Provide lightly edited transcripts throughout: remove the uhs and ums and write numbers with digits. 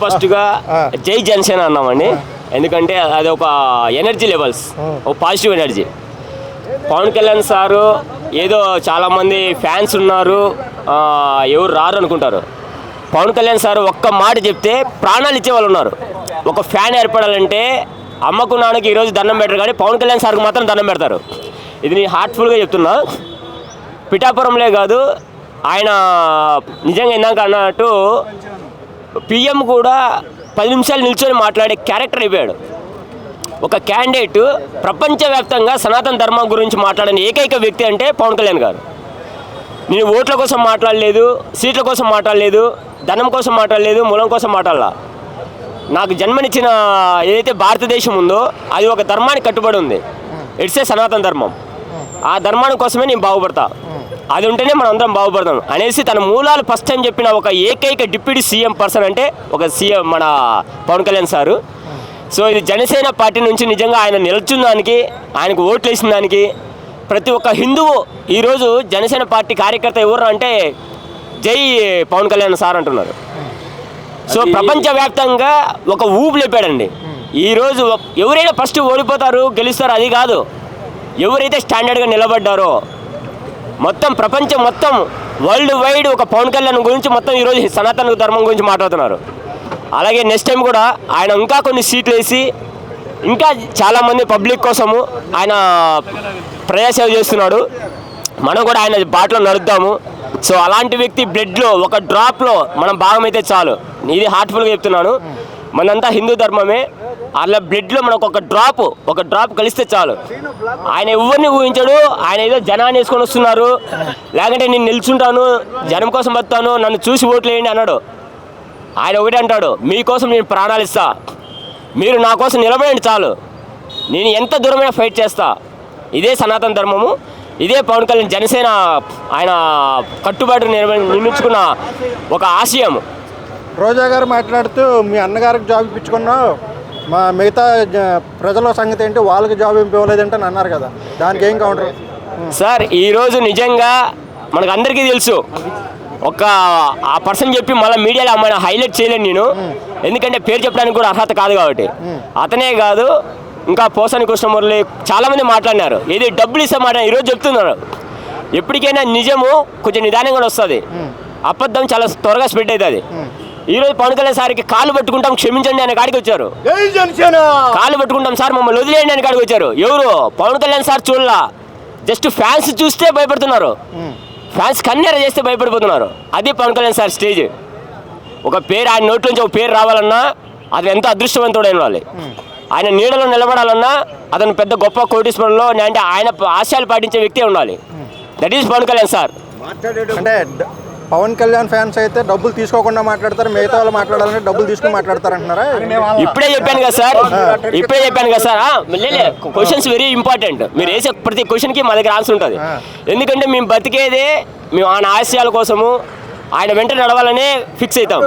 ఫస్ట్గా జై జనసేన అన్నామండి. ఎందుకంటే అది ఒక ఎనర్జీ లెవెల్స్, ఒక positive energy. Pawan Kalyan sir ఏదో చాలామంది ఫ్యాన్స్ ఉన్నారు, ఎవరు రారు అనుకుంటారు. పవన్ కళ్యాణ్ సార్ ఒక్క మాట చెప్తే ప్రాణాలు ఇచ్చే వాళ్ళు ఉన్నారు. ఒక ఫ్యాన్ ఏర్పడాలంటే అమ్మకు నాన్నకి ఈరోజు దండం పెట్టరు, కానీ పవన్ కళ్యాణ్ సార్కి మాత్రం దండం పెడతారు. ఇది నేను హార్ట్ఫుల్గా చెప్తున్నా. పిఠాపురంలే కాదు, ఆయన నిజంగా ఇందాక అన్నట్టు పిఎం కూడా 10 నిమిషాలు నిల్చొని మాట్లాడే క్యారెక్టర్ అయిపోయాడు. ఒక క్యాండిడేట్ ప్రపంచవ్యాప్తంగా సనాతన ధర్మం గురించి మాట్లాడని ఏకైక వ్యక్తి అంటే పవన్ కళ్యాణ్ గారు. నేను ఓట్ల కోసం మాట్లాడలేదు, సీట్ల కోసం మాట్లాడలేదు, ధనం కోసం మాట్లాడలేదు, మూలం కోసం మాట్లాడాల. నాకు జన్మనిచ్చిన ఏదైతే భారతదేశం ఉందో అది ఒక ధర్మానికి కట్టుబడి ఉంది. ఇట్సే సనాతన ధర్మం. ఆ ధర్మాని కోసమే నేను బాగుపడతా, అది ఉంటేనే మనం అందరం బాగుపడతాం అనేసి తన మూలాలు ఫస్ట్ టైం చెప్పిన ఒక ఏకైక డిప్యూటీ సీఎం పర్సన్ అంటే ఒక సీఎం మన పవన్ కళ్యాణ్ సారు. సో ఇది జనసేన పార్టీ నుంచి నిజంగా ఆయన నిల్చున్న దానికి, ఆయనకు ఓట్లు వేసిన దానికి ప్రతి ఒక్క హిందువు ఈరోజు జనసేన పార్టీ కార్యకర్త ఎవరు అంటే జై పవన్ కళ్యాణ్ సార్ అంటున్నారు. సో ప్రపంచవ్యాప్తంగా ఒక ఊపు లేపాడండి. ఈరోజు ఎవరైనా ఫస్ట్ ఓడిపోతారు గెలుస్తారు అది కాదు, ఎవరైతే స్టాండర్డ్గా నిలబడ్డారో మొత్తం ప్రపంచం మొత్తం వరల్డ్ వైడ్ ఒక పవన్ కళ్యాణ్ గురించి మొత్తం ఈరోజు సనాతన ధర్మం గురించి మాట్లాడుతున్నారు. అలాగే నెక్స్ట్ టైం కూడా ఆయన ఇంకా కొన్ని సీట్లు వేసి ఇంకా చాలామంది పబ్లిక్ కోసము ఆయన ప్రజాసేవ చేస్తున్నాడు. మనం కూడా ఆయన బాటలో నడుద్దాము. సో అలాంటి వ్యక్తి బ్లడ్లో ఒక డ్రాప్లో మనం భాగమైతే చాలు. ఇది హార్ట్ఫుల్గా చెప్తున్నాను. మనంతా హిందూ ధర్మమే, అలా బ్లడ్లో మనకు ఒక డ్రాప్ కలిస్తే చాలు. ఆయన ఎవరిని ఊహించాడు, ఆయన ఏదో జనాన్ని వేసుకొని వస్తున్నారు, లేకుంటే నేను నిల్చుంటాను జనం కోసం బతాను నన్ను చూసి ఓట్లు వేయండి అన్నాడు. ఆయన ఒకటే అంటాడు, మీకోసం నేను ప్రాణాలు ఇస్తా, మీరు నా కోసం నిలబడండి చాలు, నేను ఎంత దూరమైనా ఫైట్ చేస్తా. ఇదే సనాతన ధర్మము, ఇదే పవన్ కళ్యాణ్ జనసేన ఆయన కట్టుబాటు నిర్మించుకున్న ఒక ఆశయం. రోజా గారు మాట్లాడుతూ మీ అన్నగారికి జాబ్ ఇప్పించుకున్నావు, మా మిగతా ప్రజల సంగతి ఏంటి, వాళ్ళకి జాబ్ ఇవ్వలేదంటే అని అన్నారు కదా, దానికి ఏం కౌంటర్ సార్? ఈరోజు నిజంగా మనకు అందరికీ తెలుసు, ఒక ఆ పర్సన్ చెప్పి మళ్ళీ మీడియాలో అమ్మాయిని హైలైట్ చేయలేను నేను, ఎందుకంటే పేరు చెప్పడానికి కూడా అర్హత కాదు కాబట్టి. అతనే కాదు, ఇంకా పోసాని కృష్ణమురళి చాలామంది మాట్లాడినారు, ఏది డబ్బులు ఇస్తే మాట ఈరోజు చెప్తున్నారు. ఎప్పటికైనా నిజము కొంచెం నిదానంగా వస్తుంది, అబద్ధం చాలా త్వరగా స్ప్రెడ్ అవుతుంది. ఈరోజు పవన్ కళ్యాణ్ సార్కి కాళ్ళు పట్టుకుంటాం క్షమించండి అనే కాడికి వచ్చారు. కాళ్ళు పట్టుకుంటాం సార్ మమ్మల్ని వదిలేయండి అని కాడికి వచ్చారు. ఎవరు? పవన్ కళ్యాణ్ సార్ చూడలా, జస్ట్ ఫ్యాన్స్ చూస్తే భయపడుతున్నారు, ఫ్యాన్స్ కన్నెర చేస్తే భయపడిపోతున్నారు. అది పవన్ కళ్యాణ్ సార్ స్టేజ్. ఒక పేరు ఆయన నోట్ల నుంచి ఒక పేరు రావాలన్నా అది ఎంతో అదృష్టవంతుడైన వాళ్ళు. ఆయన నీడలో నిలబడాలన్నా అతను పెద్ద గొప్ప కోటీశ్వరంలో అంటే ఆయన ఆశయాలు పాటించే వ్యక్తి ఉండాలి. That is Pawan Kalyan sir. అంటే పవన్ కళ్యాణ్ ఫ్యాన్స్ అయితే డబ్బులు తీసుకోకుండా మాట్లాడతారు, మిగతా వాళ్ళు మాట్లాడాలంటే డబ్బులు తీసుకుని మాట్లాడతారు అంటున్నారా? ఇప్పుడే చెప్పాను కదా సార్, క్వశ్చన్స్ వెరీ ఇంపార్టెంట్. మీరు వేసే ప్రతి క్వశ్చన్కి మా దగ్గర ఆన్సర్ ఉంటుంది. ఎందుకంటే మేము బతికేదే మేము ఆయన ఆశయాల కోసము, ఆయన వెంట నడవాలనే ఫిక్స్ అవుతాం.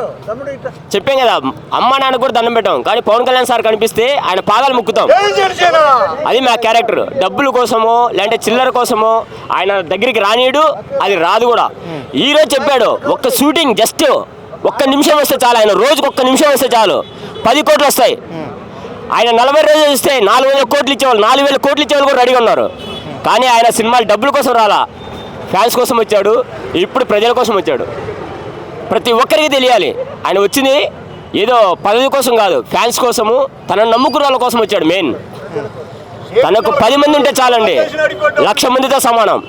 చెప్పాం కదా, అమ్మ నాన్న కూడా దండం పెట్టాం, కానీ పవన్ కళ్యాణ్ సార్ కనిపిస్తే ఆయన పాదాలు ముక్కుతాం. అది మా క్యారెక్టర్. డబ్బుల కోసమో లేదంటే చిల్లర కోసమో ఆయన దగ్గరికి రానీయడు, అది రాదు కూడా. ఈరోజు చెప్పాడు, ఒక్క షూటింగ్ జస్ట్ 1 నిమిషం వస్తే చాలు, ఆయన రోజుకు 1 నిమిషం వస్తే చాలు 10 కోట్లు వస్తాయి. ఆయన 40 రోజులు ఇస్తే 4,000 కోట్లు ఇచ్చేవాళ్ళు, 4,000 కోట్లు ఇచ్చేవాళ్ళు కూడా రెడీగా ఉన్నారు. కానీ ఆయన సినిమాలు డబ్బుల కోసం రాలా, ఫ్యాన్స్ కోసం వచ్చాడు, ఇప్పుడు ప్రజల కోసం వచ్చాడు. ప్రతి ఒక్కరికి తెలియాలి, ఆయన వచ్చింది ఏదో పదవి కోసం కాదు, ఫ్యాన్స్ కోసము, తన నమ్ముకున్న వాళ్ళ కోసం వచ్చాడు. మెయిన్ తనకు 10 మంది ఉంటే చాలండి, 1,00,000 మందితో సమానం.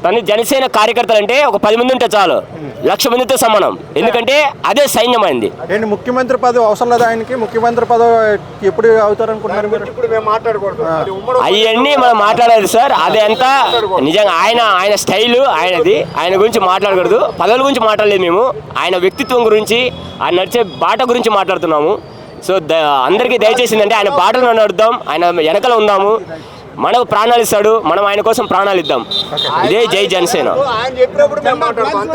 తన జనసేన కార్యకర్తలు అంటే ఒక 10 మంది ఉంటే చాలు, 1,00,000 మందితో సమానం. ఎందుకంటే అదే సైన్యం అయింది. ఏంటి ముఖ్యమంత్రి పదవి అవసరం లేదు ఆయనకి? ముఖ్యమంత్రి పదవి ఎప్పుడు అవుతారనుకుంటున్నారు మీరు? అవన్నీ మనం మాట్లాడలేదు సార్, అదే అంతా నిజంగా ఆయన స్టైలు ఆయనది, ఆయన గురించి మాట్లాడకూడదు. పదవుల గురించి మాట్లాడలేదు మేము, ఆయన వ్యక్తిత్వం గురించి, ఆయన నడిచే బాట గురించి మాట్లాడుతున్నాము. సో అందరికీ దయచేసి ఏంటంటే ఆయన బాటలో నడుద్దాం, ఆయన వెనకలో ఉందాము. మనకు ప్రాణాలు ఇస్తాడు, మనం ఆయన కోసం ప్రాణాలు ఇద్దాం. ఇదే జై జనసేన.